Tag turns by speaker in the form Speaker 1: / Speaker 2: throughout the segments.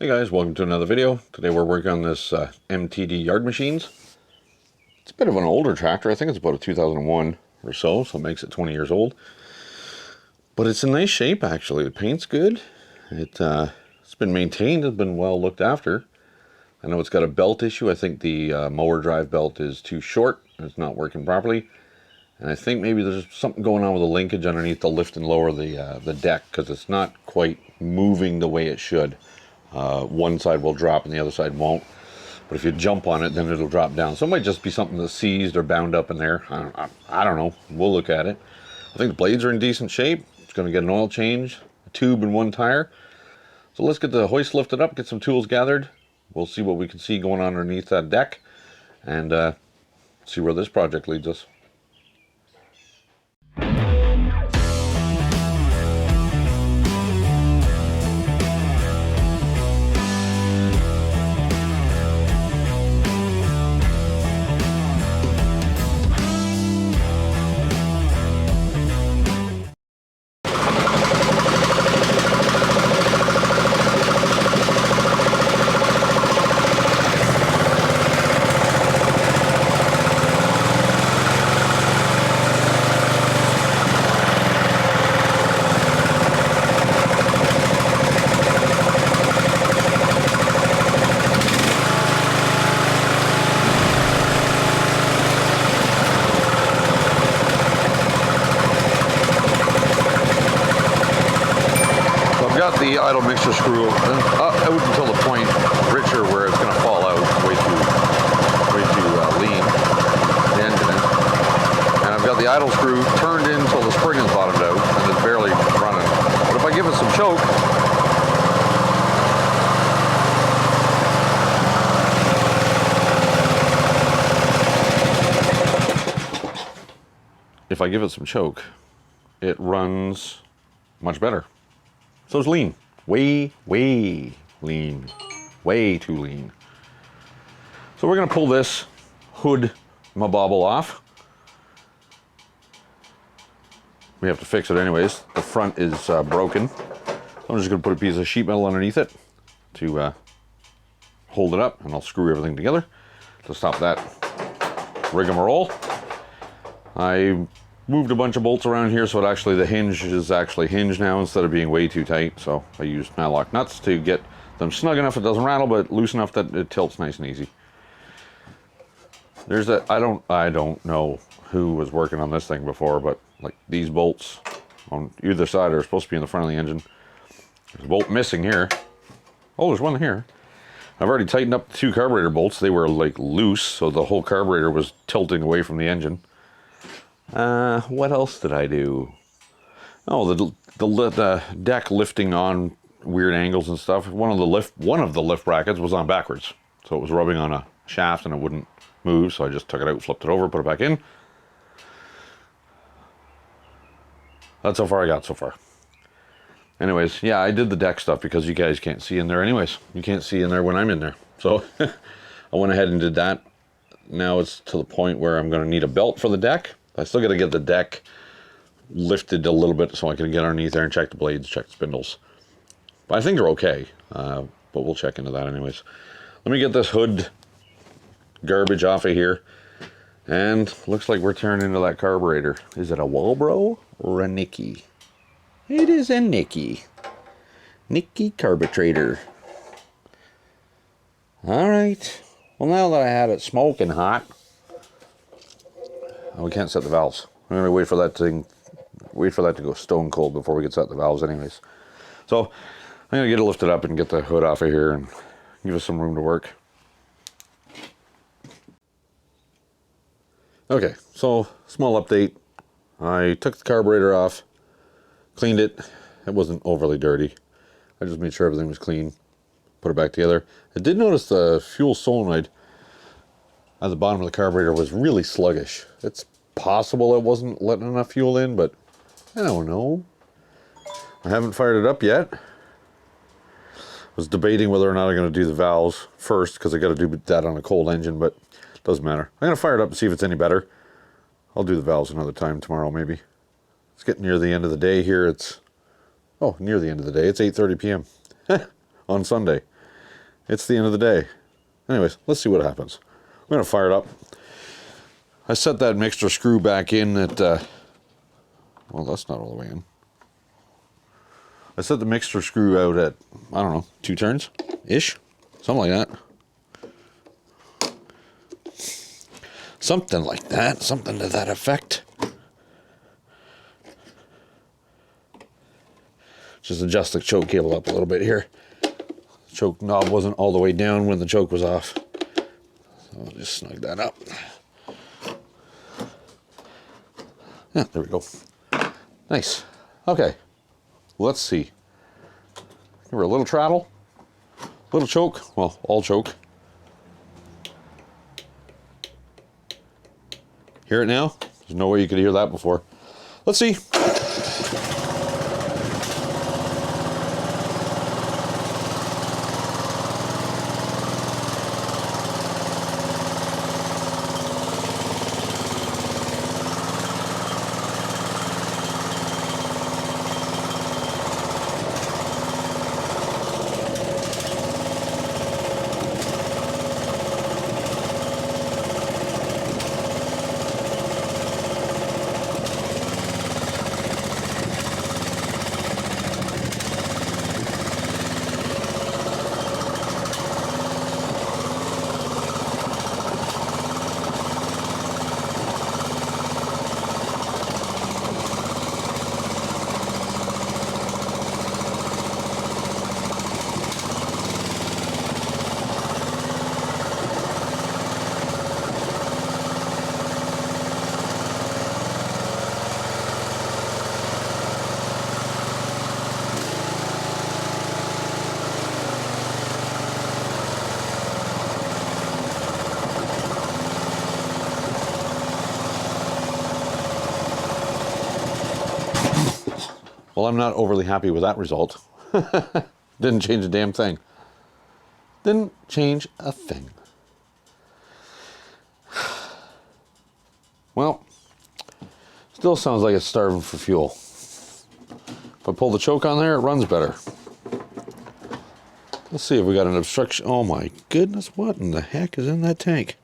Speaker 1: Hey guys, welcome to another video. Today we're working on this MTD yard machines. It's a bit of an older tractor. I think it's about a 2001 or so it makes it 20 years old. But it's in nice shape actually. The paint's good. It's been maintained, it's been well looked after. I know it's got a belt issue. I think the mower drive belt is too short. It's not working properly. And I think maybe there's something going on with the linkage underneath the lift and lower the deck, because it's not quite moving the way it should. One side will drop and the other side won't. But if you jump on it, then it'll drop down. So it might just be something that's seized or bound up in there. I don't know. We'll look at it. I think the blades are in decent shape. It's going to get an oil change, a tube, and one tire. So let's get the hoist lifted up, get some tools gathered. We'll see what we can see going on underneath that deck, and see where this project leads us. Got the idle mixture screw out until the point richer where it's going to fall out way too lean, the engine is. And I've got the idle screw turned in until the spring is bottomed out and it's barely running. But if I give it some choke, it runs much better. So it's lean, way lean, way too lean. So we're gonna pull this hood mabobble off. We have to fix it anyways. The front is broken. So I'm just gonna put a piece of sheet metal underneath it to hold it up, and I'll screw everything together to stop that rigmarole. I moved a bunch of bolts around here, so the hinge is actually hinged now instead of being way too tight. So I used nylock nuts to get them snug enough it doesn't rattle, but loose enough that it tilts nice and easy. There's that, I don't know who was working on this thing before, but like these bolts on either side are supposed to be in the front of the engine. There's a bolt missing here. Oh, there's one here. I've already tightened up the two carburetor bolts. They were like loose, so the whole carburetor was tilting away from the engine. What else did I do? Oh, the deck lifting on weird angles and stuff. One of the lift brackets was on backwards, so it was rubbing on a shaft and it wouldn't move. So I just took it out, flipped it over, put it back in. That's how far I got so far. Anyways, yeah, I did the deck stuff because you guys can't see in there anyways. You can't see in there when I'm in there. So I went ahead and did that. Now it's to the point where I'm going to need a belt for the deck. I still got to get the deck lifted a little bit so I can get underneath there and check the blades, check the spindles. But I think they're okay, but we'll check into that anyways. Let me get this hood garbage off of here. And looks like we're turning into that carburetor. Is it a Walbro or a Nicky? It is a Nicky. Nicky carburetor. All right. Well, now that I had it smoking hot, we can't set the valves. We're gonna wait for that to go stone cold before we can set the valves anyways. So I'm gonna get it lifted up and get the hood off of here and give us some room to work. Okay, so small update. I took the carburetor off, cleaned it. It wasn't overly dirty. I just made sure everything was clean, put it back together. I did notice the fuel solenoid at the bottom of the carburetor was really sluggish. It's possible it wasn't letting enough fuel in, but I don't know. I haven't fired it up yet. I was debating whether or not I'm going to do the valves first because I got to do that on a cold engine, but it doesn't matter. I'm going to fire it up and see if it's any better. I'll do the valves another time tomorrow maybe. It's getting near the end of the day here. It's near the end of the day. It's 8:30 p.m. on Sunday. it's the end of the day. Anyways, let's see what happens. I'm going to fire it up. I set that mixture screw back in at, well, that's not all the way in. I set the mixture screw out at, I don't know, 2 turns-ish? Something like that. Something like that. Something to that effect. Just adjust the choke cable up a little bit here. The choke knob wasn't all the way down when the choke was off. So I'll just snug that up. Yeah, there we go. Nice. Okay. Let's see. Give her a little traddle. Little choke. Well, all choke. Hear it now? There's no way you could hear that before. Let's see. Well, I'm not overly happy with that result. Didn't change a damn thing. Didn't change a thing. Well, still sounds like it's starving for fuel. If I pull the choke on there, it runs better. Let's see if we got an obstruction. Oh my goodness, what in the heck is in that tank?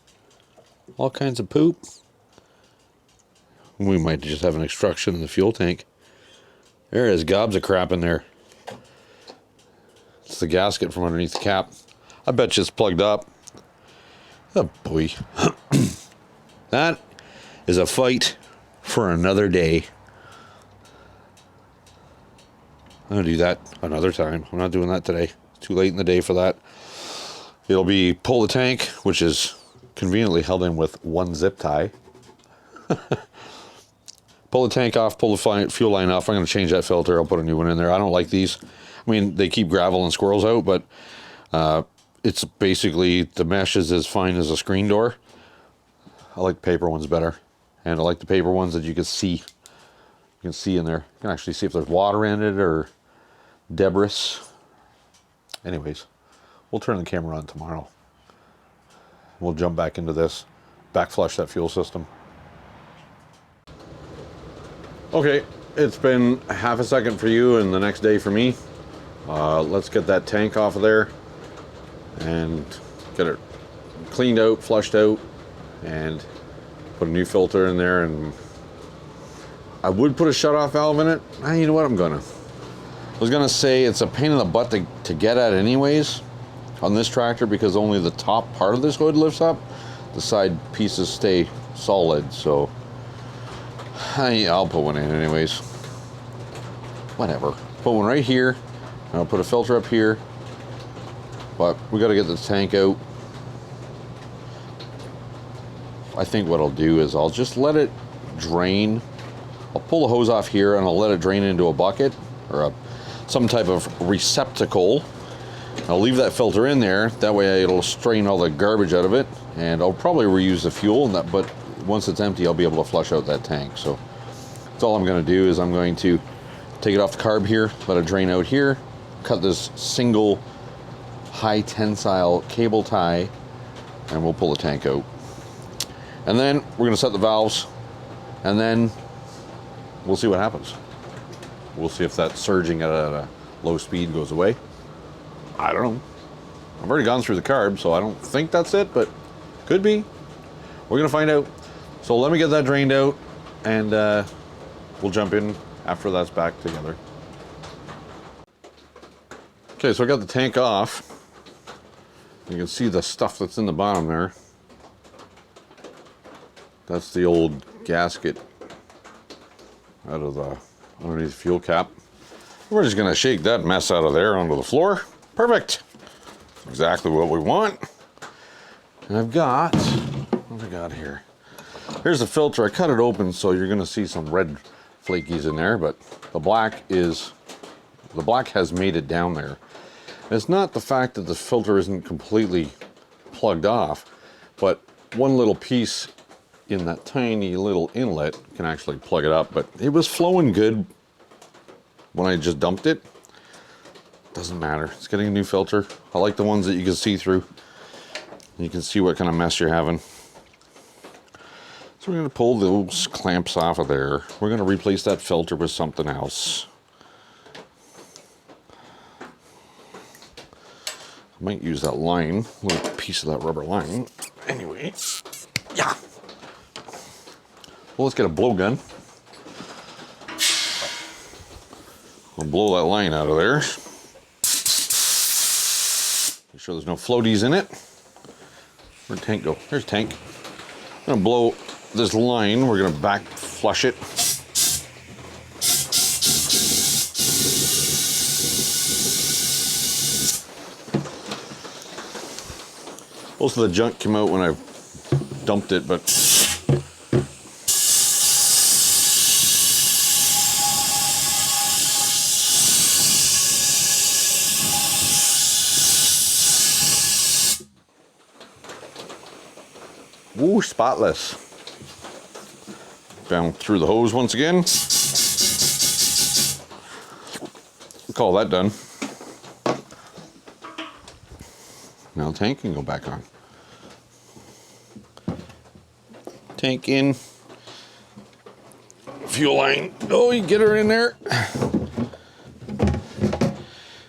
Speaker 1: All kinds of poop. We might just have an obstruction in the fuel tank. There is gobs of crap in there. It's the gasket from underneath the cap. I bet you it's plugged up. Oh boy. That is a fight for another day. I'm going to do that another time. I'm not doing that today. It's too late in the day for that. It'll be pull the tank, which is conveniently held in with one zip tie. Pull the tank off, pull the fuel line off. I'm going to change that filter. I'll put a new one in there. I don't like these. I mean, they keep gravel and squirrels out, but it's basically, the mesh is as fine as a screen door. I like the paper ones better. And I like the paper ones that you can see. You can see in there. You can actually see if there's water in it or debris. Anyways, we'll turn the camera on tomorrow. We'll jump back into this. Back flush that fuel system. Okay, it's been half a second for you and the next day for me. Let's get that tank off of there and get it cleaned out, flushed out, and put a new filter in there. And I would put a shut-off valve in it. You know what, I was gonna say it's a pain in the butt to get at anyways on this tractor, because only the top part of this hood lifts up. The side pieces stay solid, so I'll put one in anyways. Whatever. Put one right here. I'll put a filter up here. But we got to get the tank out. I think what I'll do is I'll just let it drain. I'll pull the hose off here and I'll let it drain into a bucket or some type of receptacle. I'll leave that filter in there. That way it'll strain all the garbage out of it. And I'll probably reuse the fuel in that, but once it's empty, I'll be able to flush out that tank. So that's all I'm going to do is I'm going to take it off the carb here, let it drain out here, cut this single high tensile cable tie, and we'll pull the tank out. And then we're going to set the valves, and then we'll see what happens. We'll see if that surging at a low speed goes away. I don't know. I've already gone through the carb, so I don't think that's it, but could be. We're gonna find out. So let me get that drained out, and we'll jump in after that's back together. Okay, so I got the tank off. You can see the stuff that's in the bottom there. That's the old gasket out of the underneath the fuel cap. We're just gonna shake that mess out of there onto the floor. Perfect. Exactly what we want. And I've got, what have I got here? Here's the filter. I cut it open, so you're gonna see some red flakies in there, but the black has made it down there. And it's not the fact that the filter isn't completely plugged off, but one little piece in that tiny little inlet can actually plug it up, but it was flowing good when I just dumped it. Doesn't matter. It's getting a new filter. I like the ones that you can see through. You can see what kind of mess you're having. So we're going to pull those clamps off of there. We're going to replace that filter with something else. I might use that line, a little piece of that rubber line. Anyway, yeah. Well, let's get a blowgun. We'll blow that line out of there. Make sure there's no floaties in it. Where'd tank go? There's tank. I'm gonna blow this line. We're gonna back flush it. Most of the junk came out when I dumped it, but woo, spotless. Down through the hose once again. Call that done. Now tank can go back on. Tank in. Fuel line. Oh, you get her in there.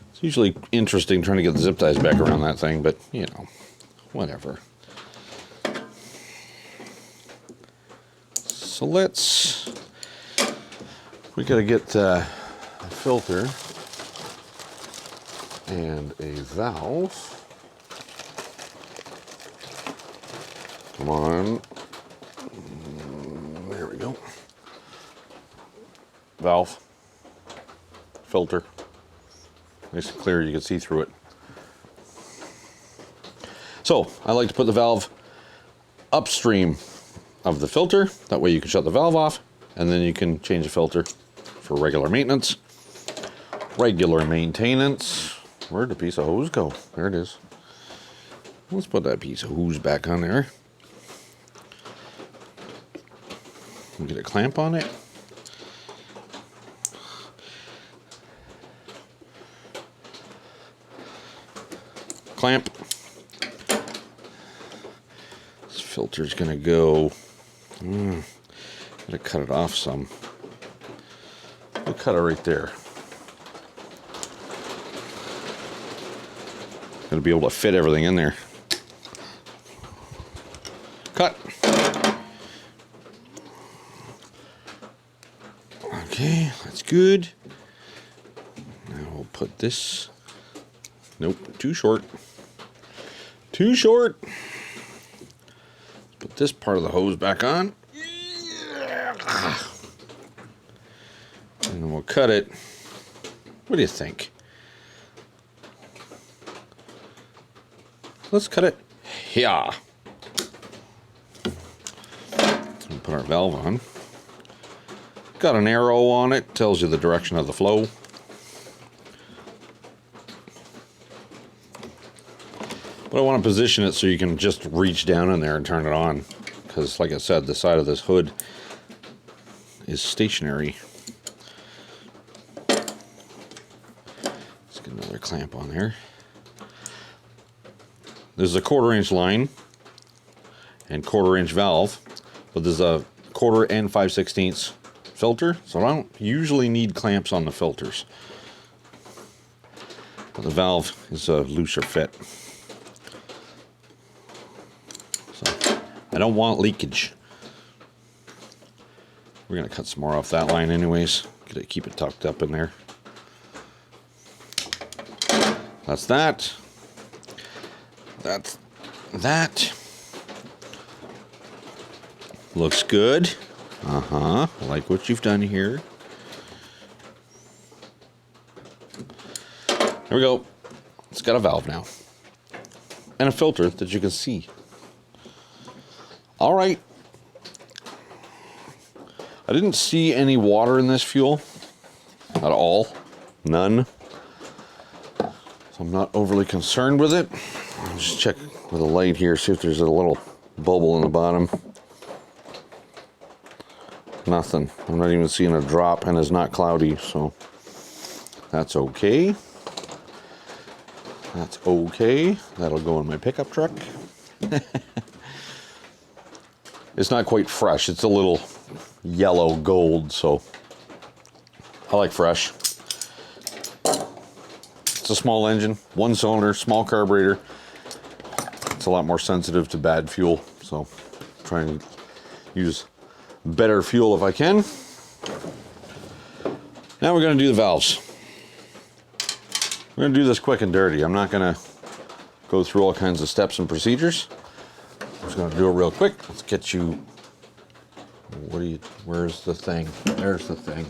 Speaker 1: It's usually interesting trying to get the zip ties back around that thing, but you know, whatever. So we gotta get a filter and a valve. Come on. There we go. Valve. Filter. Nice and clear, you can see through it. So, I like to put the valve upstream of the filter. That way you can shut the valve off, and then you can change the filter for regular maintenance. Regular maintenance. Where'd the piece of hose go? There it is. Let's put that piece of hose back on there. Get a clamp on it. Clamp. This filter's gonna go. Gotta cut it off some. We'll cut it right there. Gonna be able to fit everything in there. Cut. Okay, that's good. Now we'll put this. Nope, too short. Too short. Put this part of the hose back on. And then we'll cut it. What do you think? Let's cut it. Yeah. We'll put our valve on. Got an arrow on it, tells you the direction of the flow. But I want to position it so you can just reach down in there and turn it on. Because like I said, the side of this hood is stationary. Let's get another clamp on there. There's a 1/4 inch line and 1/4 inch valve, but there's a 1/4 and 5/16 filter, so I don't usually need clamps on the filters. But the valve is a looser fit. I don't want leakage. We're gonna cut some more off that line anyways. Gotta keep it tucked up in there. That's that. That's that. Looks good. I like what you've done here. There we go. It's got a valve now. And a filter that you can see. All right. I didn't see any water in this fuel at all. None. So I'm not overly concerned with it. I'll just check with a light here, see if there's a little bubble in the bottom. Nothing. I'm not even seeing a drop, and it's not cloudy, so that's okay. That's okay. That'll go in my pickup truck. It's not quite fresh. It's a little yellow gold, so I like fresh. It's a small engine, 1 cylinder, small carburetor. It's a lot more sensitive to bad fuel, so I'm trying to use better fuel if I can. Now we're going to do the valves. We're going to do this quick and dirty. I'm not going to go through all kinds of steps and procedures. I'm just going to do it real quick. Let's get you... where's the thing? There's the thing.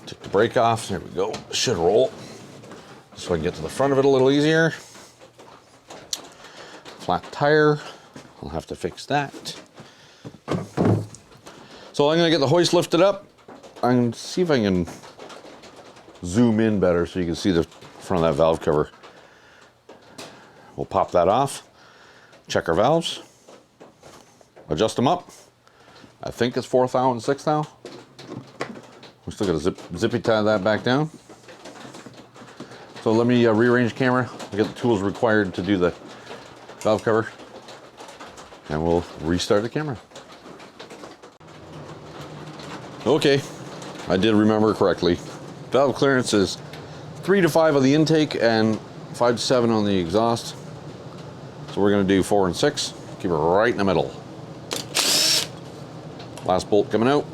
Speaker 1: Take the brake off. There we go. Should roll. So I can get to the front of it a little easier. Flat tire. I'll have to fix that. So I'm going to get the hoist lifted up. I'm going to see if I can zoom in better so you can see the front of that valve cover. We'll pop that off. Check our valves. Adjust them up. I think it's 4th thou and 6th thou. We're still going to zippy tie that back down. So let me rearrange the camera. I get the tools required to do the valve cover. And we'll restart the camera. Okay, I did remember correctly. Valve clearance is 3 to 5 on the intake and 5 to 7 on the exhaust. So we're going to do 4 and 6. Keep it right in the middle. Last bolt coming out.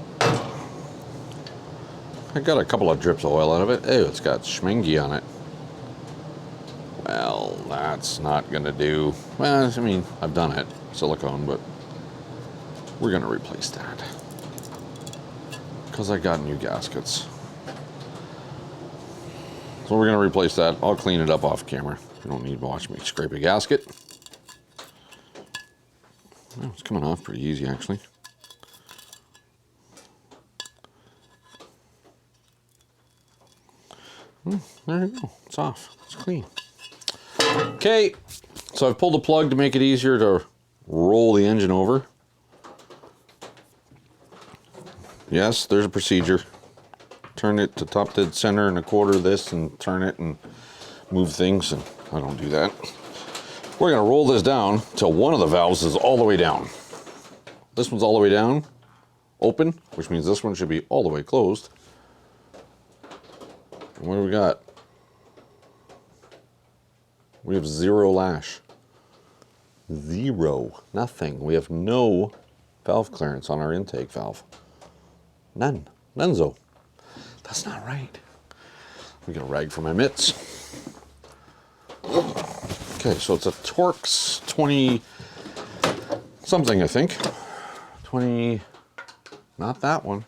Speaker 1: I got a couple of drips of oil out of it. Ew, it's got schmingy on it. Well, that's not going to do. Well, I mean, I've done it. Silicone, but we're going to replace that. Because I got new gaskets. So we're going to replace that. I'll clean it up off camera. You don't need to watch me scrape a gasket. Oh, it's coming off pretty easy, actually. There you go. It's off. It's clean. Okay. So I've pulled the plug to make it easier to roll the engine over. Yes, there's a procedure. Turn it to top dead center and a quarter of this and turn it and move things, and I don't do that. We're going to roll this down till one of the valves is all the way down. This one's all the way down, open, which means this one should be all the way closed. And what do we got? We have 0 lash. 0. Nothing. We have no valve clearance on our intake valve. None. Nonezo. That's not right. I'm gonna rag for my mitts. Okay, so it's a Torx 20 something, I think. 20, not that one.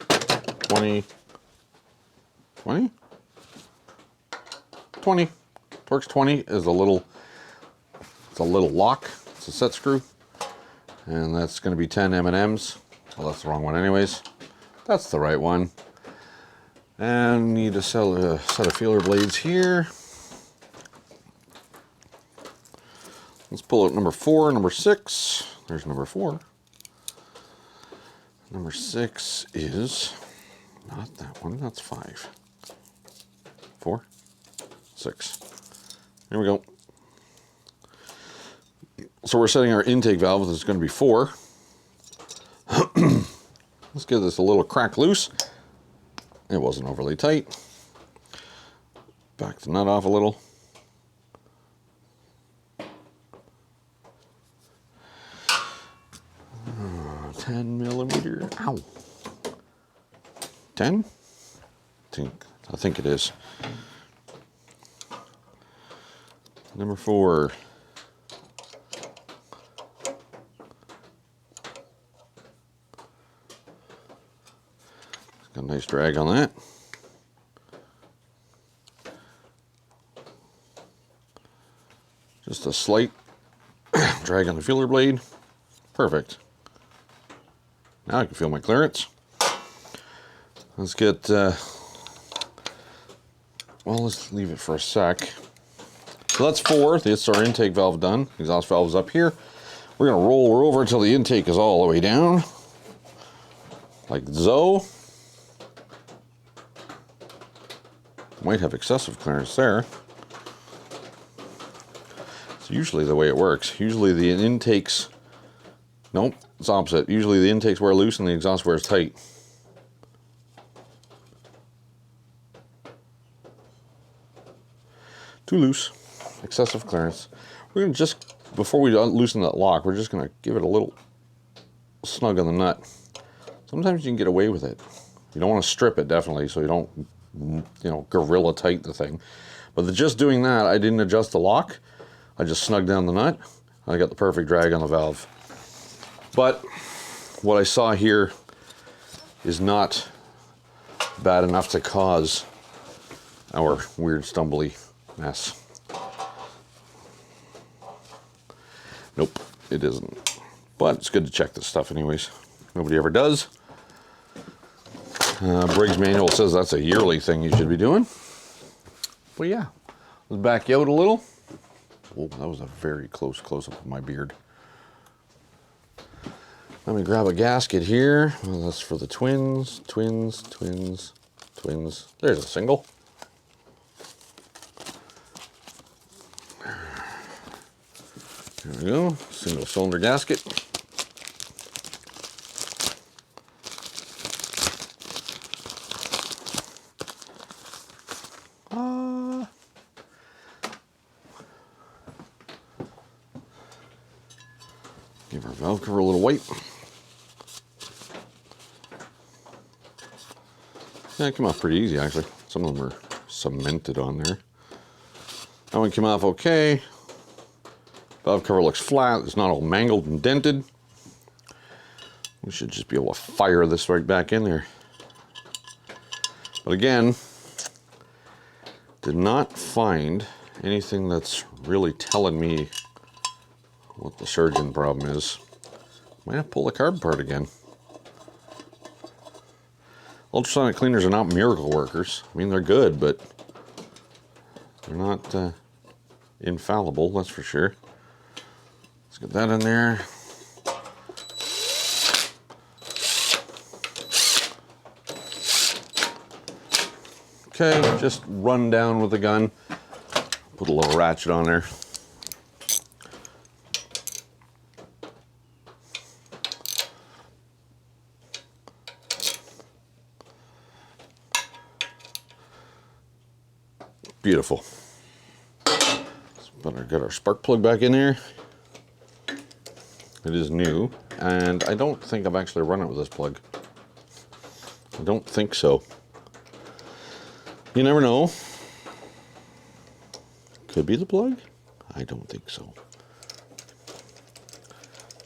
Speaker 1: 20, 20? 20. Torx 20 is a little, it's a little lock. It's a set screw. And that's gonna be 10 M&Ms. Well, that's the wrong one anyways. That's the right one. And need a set of feeler blades here. Let's pull out number 4, number 6. There's number 4. Number 6 is not that one, that's 5. 4, 6. There we go. So we're setting our intake valve. This is going to be 4. Let's give this a little crack loose. It wasn't overly tight. Back the nut off a little. 10? I think it is. Number 4. Got a nice drag on that. Just a slight drag on the feeler blade. Perfect. Now I can feel my clearance. Let's get, well, let's leave it for a sec. So that's 4. That's our intake valve done. Exhaust valve is up here. We're going to roll her over until the intake is all the way down. Like so. Might have excessive clearance there. It's usually the way it works. Usually the intakes, nope, it's opposite. Usually the intakes wear loose and the exhaust wears tight. Too loose, excessive clearance. We're gonna just, before we loosen that lock, we're just gonna give it a little snug on the nut. Sometimes you can get away with it. You don't want to strip it, definitely, so you don't, you know, gorilla tight the thing. But just doing that, I didn't adjust the lock. I just snugged down the nut. I got the perfect drag on the valve. But what I saw here is not bad enough to cause our weird stumbly mess. Nope, it isn't. But it's good to check this stuff anyways. Nobody ever does. Briggs manual says that's a yearly thing you should be doing. But yeah, let's back you out a little. Oh, that was a very close close-up of my beard. Let me grab a gasket here. Well, that's for the twins. There's a single. There we go, single cylinder gasket. Give our valve cover a little wipe. Yeah, it came off pretty easy actually. Some of them are cemented on there. That one came off okay. Valve cover looks flat. It's not all mangled and dented. We should just be able to fire this right back in there. But again, did not find anything that's really telling me what the surgeon problem is. Might have to pull the carb apart again. Ultrasonic cleaners are not miracle workers. I mean, they're good, but they're not infallible, that's for sure. Let's get that in there. Okay, just run down with the gun. Put a little ratchet on there. Beautiful. Let's better get our spark plug back in there. It is new, and I don't think I've actually run it with this plug. I don't think so. You never know. Could be the plug. I don't think so.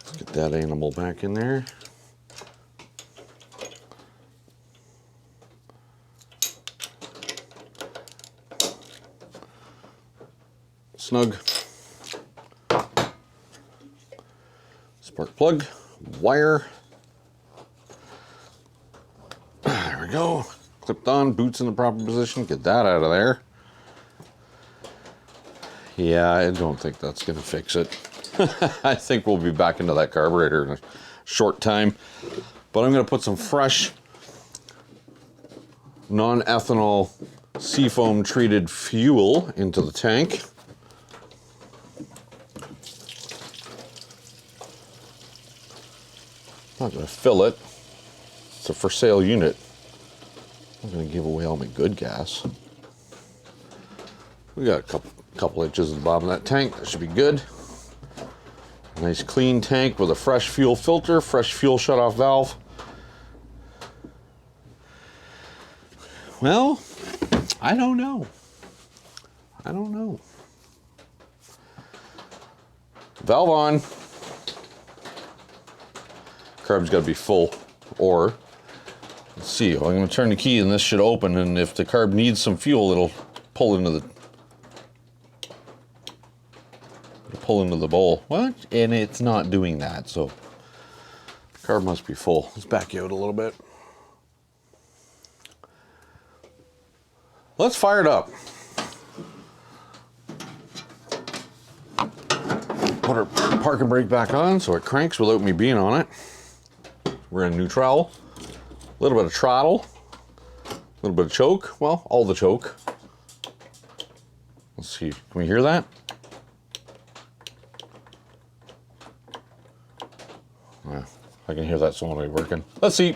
Speaker 1: Let's get that animal back in there. Snug. Spark plug, wire. There we go. Clipped on, boots in the proper position. Get that out of there. Yeah, I don't think that's going to fix it. I think we'll be back into that carburetor in a short time. But I'm going to put some fresh, non-ethanol seafoam treated fuel into the tank. Not going to fill it. It's a for sale unit. I'm going to give away all my good gas. We got a couple inches at the bottom of that tank. That should be good. Nice clean tank with a fresh fuel filter, fresh fuel shutoff valve. Well, I don't know. I don't know. Valve on. Carb's got to be full. Or, let's see, I'm going to turn the key and this should open, and if the carb needs some fuel, it'll pull into the bowl. What? And it's not doing that, so the carb must be full. Let's back you out a little bit. Let's fire it up. Put our parking brake back on so it cranks without me being on it. We're in neutral. A little bit of throttle. A little bit of choke. Well, all the choke. Let's see. Can we hear that? Yeah, I can hear that solenoid working. Let's see.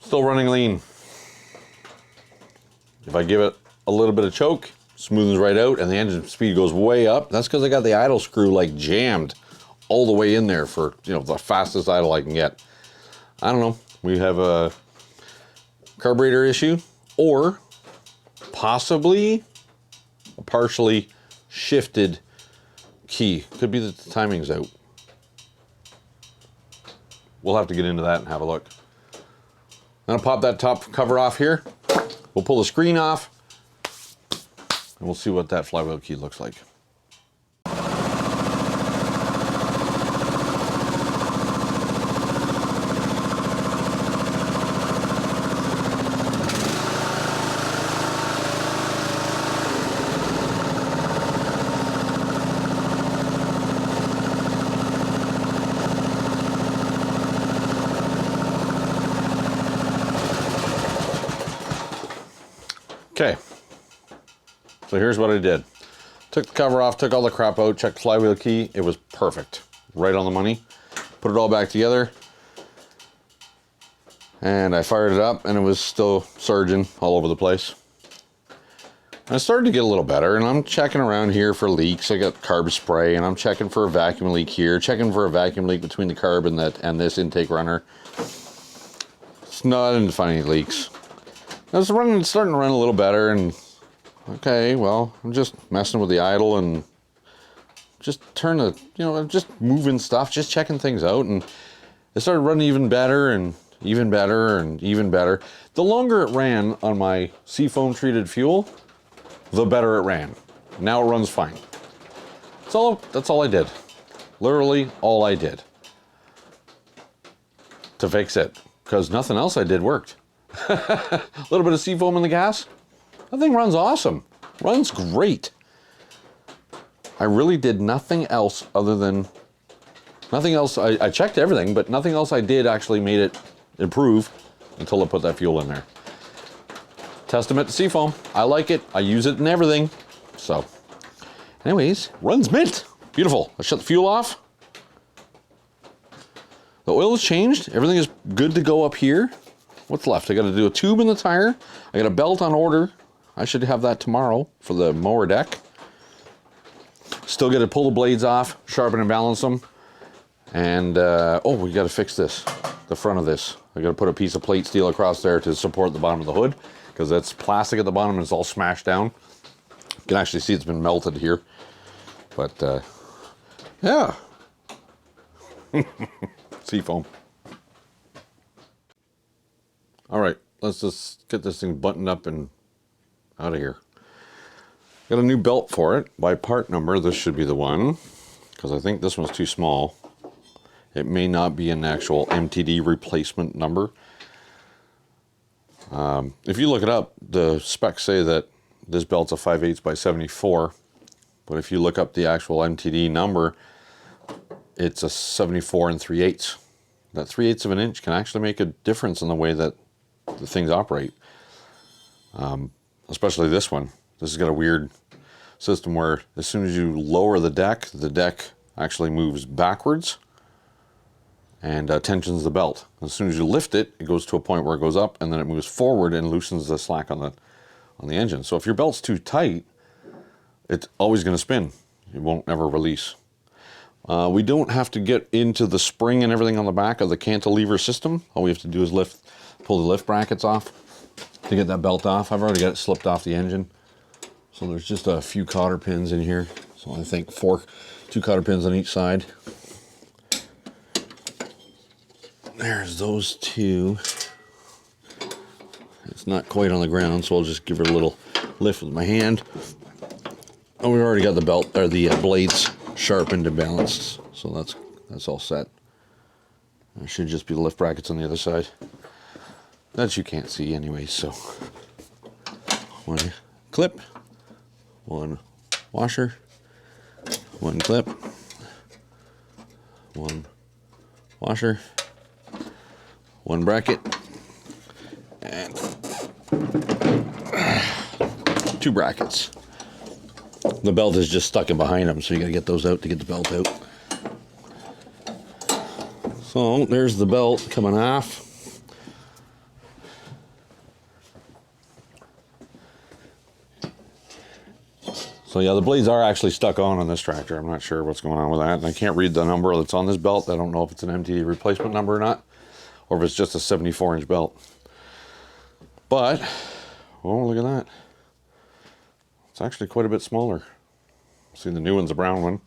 Speaker 1: Still running lean. If I give it a little bit of choke, smoothens right out, and the engine speed goes way up. That's because I got the idle screw like jammed all the way in there for, you know, the fastest idle I can get. I don't know. We have a carburetor issue, or possibly a partially shifted key. Could be that the timing's out. We'll have to get into that and have a look. I'm gonna pop that top cover off here. We'll pull the screen off and we'll see what that flywheel key looks like. Okay, so here's what I did. Took the cover off, took all the crap out, checked the flywheel key. It was perfect, right on the money. Put it all back together, and I fired it up, and it was still surging all over the place. And I started to get a little better, and I'm checking around here for leaks. I got carb spray, and I'm checking for a vacuum leak here, checking for a vacuum leak between the carb and this intake runner. I didn't find any leaks. I was starting to run a little better, and Okay, well, I'm just messing with the idle and just turn the, just moving stuff, just checking things out, and it started running even better and even better and even better. The longer it ran on my seafoam treated fuel, the better it ran. Now it runs fine. That's all I did. Literally all I did to fix it, because nothing else I did worked. A little bit of seafoam in the gas. That thing runs awesome. Runs great. I really did nothing else other than, nothing else. I checked everything, but nothing else I did actually made it improve until I put that fuel in there. Testament to seafoam. I like it. I use it in everything. So, anyways, runs mint. Beautiful. I shut the fuel off. The oil is changed. Everything is good to go up here. What's left? I got to do a tube in the tire. I got a belt on order. I should have that tomorrow for the mower deck. Still got to pull the blades off, sharpen and balance them. And, oh, we got to fix this, the front of this. I got to put a piece of plate steel across there to support the bottom of the hood, because that's plastic at the bottom and it's all smashed down. You can actually see it's been melted here. But, yeah. Seafoam. All right, let's just get this thing buttoned up and out of here. Got a new belt for it. By part number, this should be the one, because I think this one's too small. It may not be an actual MTD replacement number. If you look it up, the specs say that this belt's a 5/8 by 74, but if you look up the actual MTD number, it's a 74 3/8. That 3/8 of an inch can actually make a difference in the way that the things operate. Especially this one. This has got a weird system where as soon as you lower the deck actually moves backwards and tensions the belt. As soon as you lift it, it goes to a point where it goes up, and then it moves forward and loosens the slack on the engine. So if your belt's too tight, it's always going to spin. It won't never release. We don't have to get into the spring and everything on the back of the cantilever system. All we have to do is pull the lift brackets off to get that belt off. I've already got it slipped off the engine. So there's just a few cotter pins in here. So I think 2 cotter pins on each side. There's those 2. It's not quite on the ground, so I'll just give it a little lift with my hand. Oh, we've already got the belt, or the blades sharpened and balanced, so that's all set. There should just be the lift brackets on the other side. That you can't see anyway, so. One clip, one washer, one clip, one washer, one bracket, and 2 brackets. The belt is just stuck in behind them, so you gotta get those out to get the belt out. So there's the belt coming off. So yeah, the blades are actually stuck on this tractor. I'm not sure what's going on with that. And I can't read the number that's on this belt. I don't know if it's an MTD replacement number or not, or if it's just a 74-inch belt. But, oh, look at that. It's actually quite a bit smaller. See, the new one's a brown one.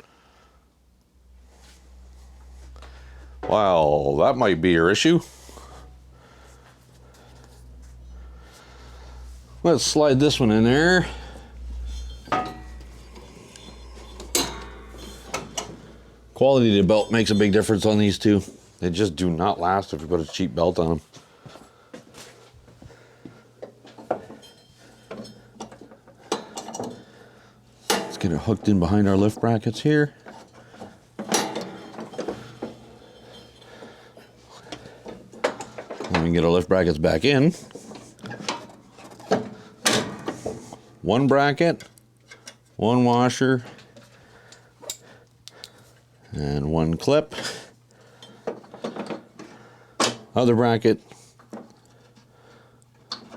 Speaker 1: Well, that might be your issue. Let's slide this one in there. Quality of the belt makes a big difference on these two. They just do not last if you put a cheap belt on them. Let's get it hooked in behind our lift brackets here. Then we can get our lift brackets back in. One bracket, one washer, and one clip. Other bracket,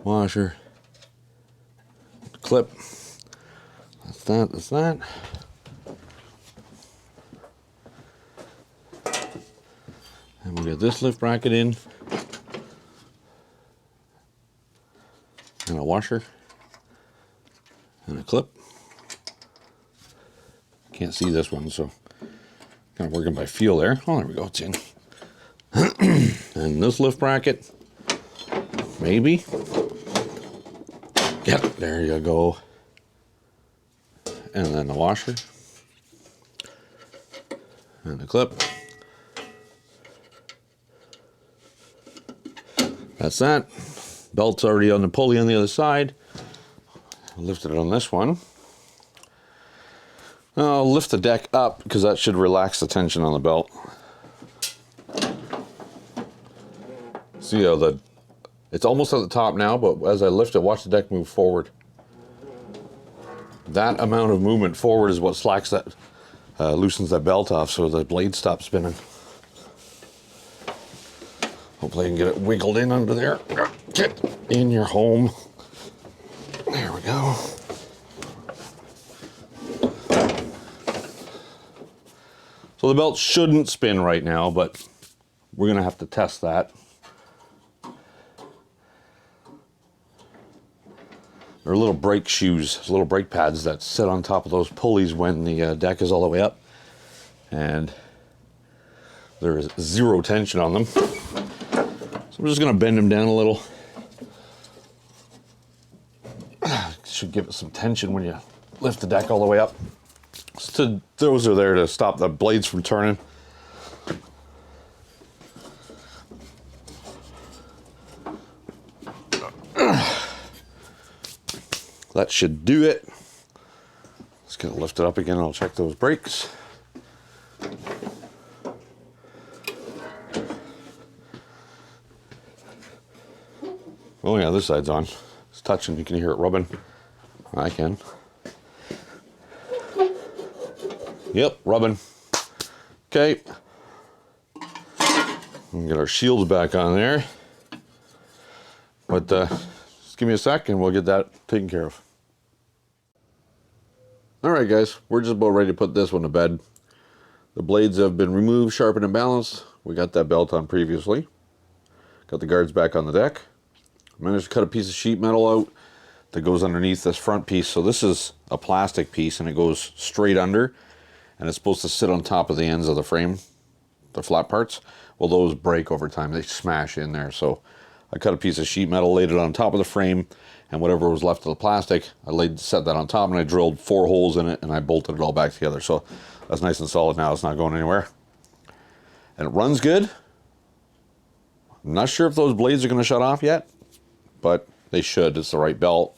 Speaker 1: washer, clip. That's that, that's that. And we'll get this lift bracket in. And a washer. And clip. Can't see this one, so kind of working by feel there. Oh, there we go, it's in. And this lift bracket, maybe. Yep, there you go. And then the washer. And the clip. That's that. Belt's already on the pulley on the other side. Lifted it on this one. Now I'll lift the deck up because that should relax the tension on the belt. See how it's almost at the top now, but as I lift it, watch the deck move forward. That amount of movement forward is what slacks that, loosens that belt off so the blade stops spinning. Hopefully I can get it wiggled in under there. Get in your home. There we go. So the belt shouldn't spin right now, but we're gonna have to test that. There are little brake shoes, little brake pads that sit on top of those pulleys when the deck is all the way up. And there is zero tension on them. So I'm just gonna bend them down a little. Should give it some tension when you lift the deck all the way up. So those are there to stop the blades from turning. That should do it. Let's get it lifted up again. I'll check those brakes. Oh yeah, this side's on. It's touching. You can hear it rubbing. I can. Yep, rubbing. Okay. We'll get our shields back on there. But just give me a sec and we'll get that taken care of. Alright guys, we're just about ready to put this one to bed. The blades have been removed, sharpened, and balanced. We got that belt on previously. Got the guards back on the deck. Managed to cut a piece of sheet metal out that goes underneath this front piece. So this is a plastic piece and it goes straight under. And it's supposed to sit on top of the ends of the frame, the flat parts. Well, those break over time. They smash in there. So I cut a piece of sheet metal, laid it on top of the frame, and whatever was left of the plastic, I set that on top, and I drilled 4 holes in it, and I bolted it all back together. So that's nice and solid now. It's not going anywhere. And it runs good. I'm not sure if those blades are going to shut off yet, but they should. It's the right belt.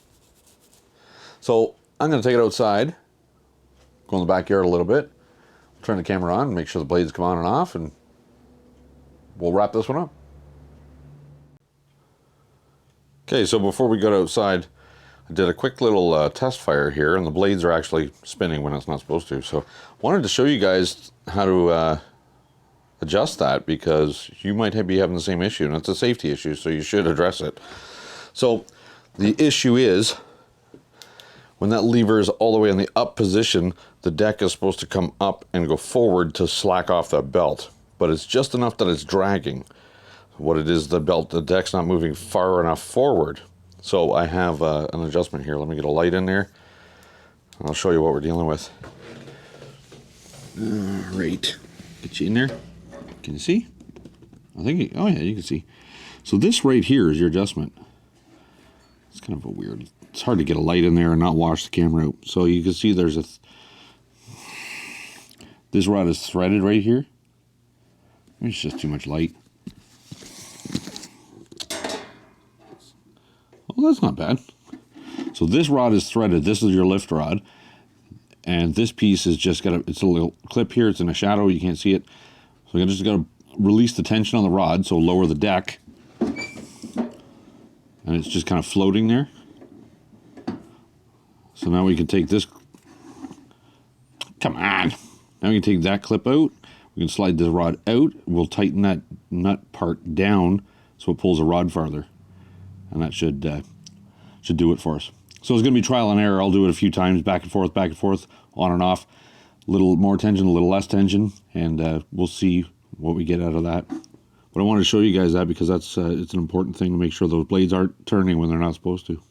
Speaker 1: So I'm going to take it outside, go in the backyard a little bit, turn the camera on, make sure the blades come on and off, and we'll wrap this one up. Okay, so before we go outside, I did a quick little test fire here, and the blades are actually spinning when it's not supposed to. So I wanted to show you guys how to adjust that, because you might be having the same issue, and it's a safety issue, so you should address it. So the issue is, when that lever is all the way in the up position, the deck is supposed to come up and go forward to slack off that belt, but it's just enough that it's dragging. What it is, the deck's not moving far enough forward. So I have an adjustment here. Let me get a light in there, and I'll show you what we're dealing with. All right, get you in there. Can you see? I think, oh yeah, you can see. So this right here is your adjustment. It's kind of a weird, it's hard to get a light in there and not wash the camera out. So you can see there's this rod is threaded right here. It's just too much light. Well, that's not bad. So this rod is threaded. This is your lift rod. And this piece is just got it's a little clip here. It's in a shadow. You can't see it. So you just got to release the tension on the rod. So lower the deck. And it's just kind of floating there. So now we can take this. Come on. Now we can take that clip out. We can slide the rod out. We'll tighten that nut part down so it pulls the rod farther. And that should do it for us. So it's going to be trial and error. I'll do it a few times, back and forth, on and off. A little more tension, a little less tension, and we'll see what we get out of that. But I wanted to show you guys that because that's it's an important thing to make sure those blades aren't turning when they're not supposed to.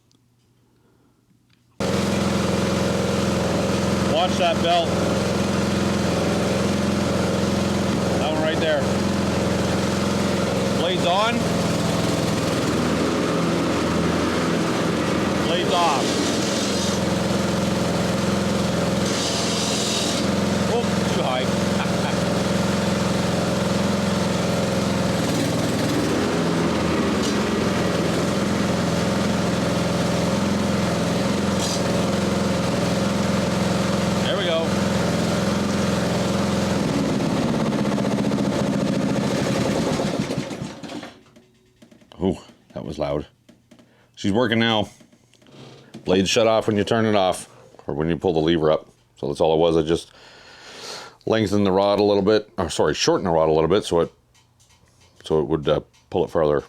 Speaker 1: Watch that belt. That one right there. Blades on. Blades off. Oh, too high. There we go. Oh, that was loud. She's working now. Blades shut off when you turn it off, or when you pull the lever up. So that's all it was. I just lengthened the rod a little bit, or sorry, shortened the rod a little bit so it would pull it farther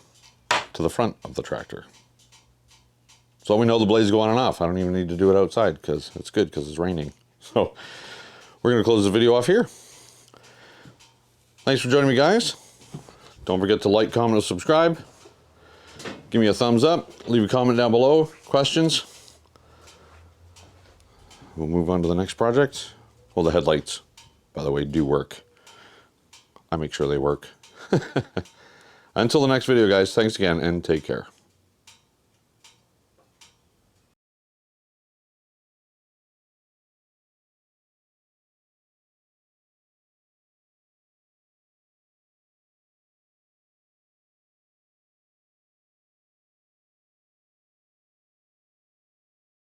Speaker 1: to the front of the tractor. So we know the blades go on and off. I don't even need to do it outside because it's good because it's raining. So we're going to close the video off here. Thanks for joining me, guys. Don't forget to like, comment, and subscribe. Give me a thumbs up. Leave a comment down below. Questions. We'll move on to the next project. Well, the headlights, by the way, do work. I make sure they work. Until the next video, guys, thanks again and take care.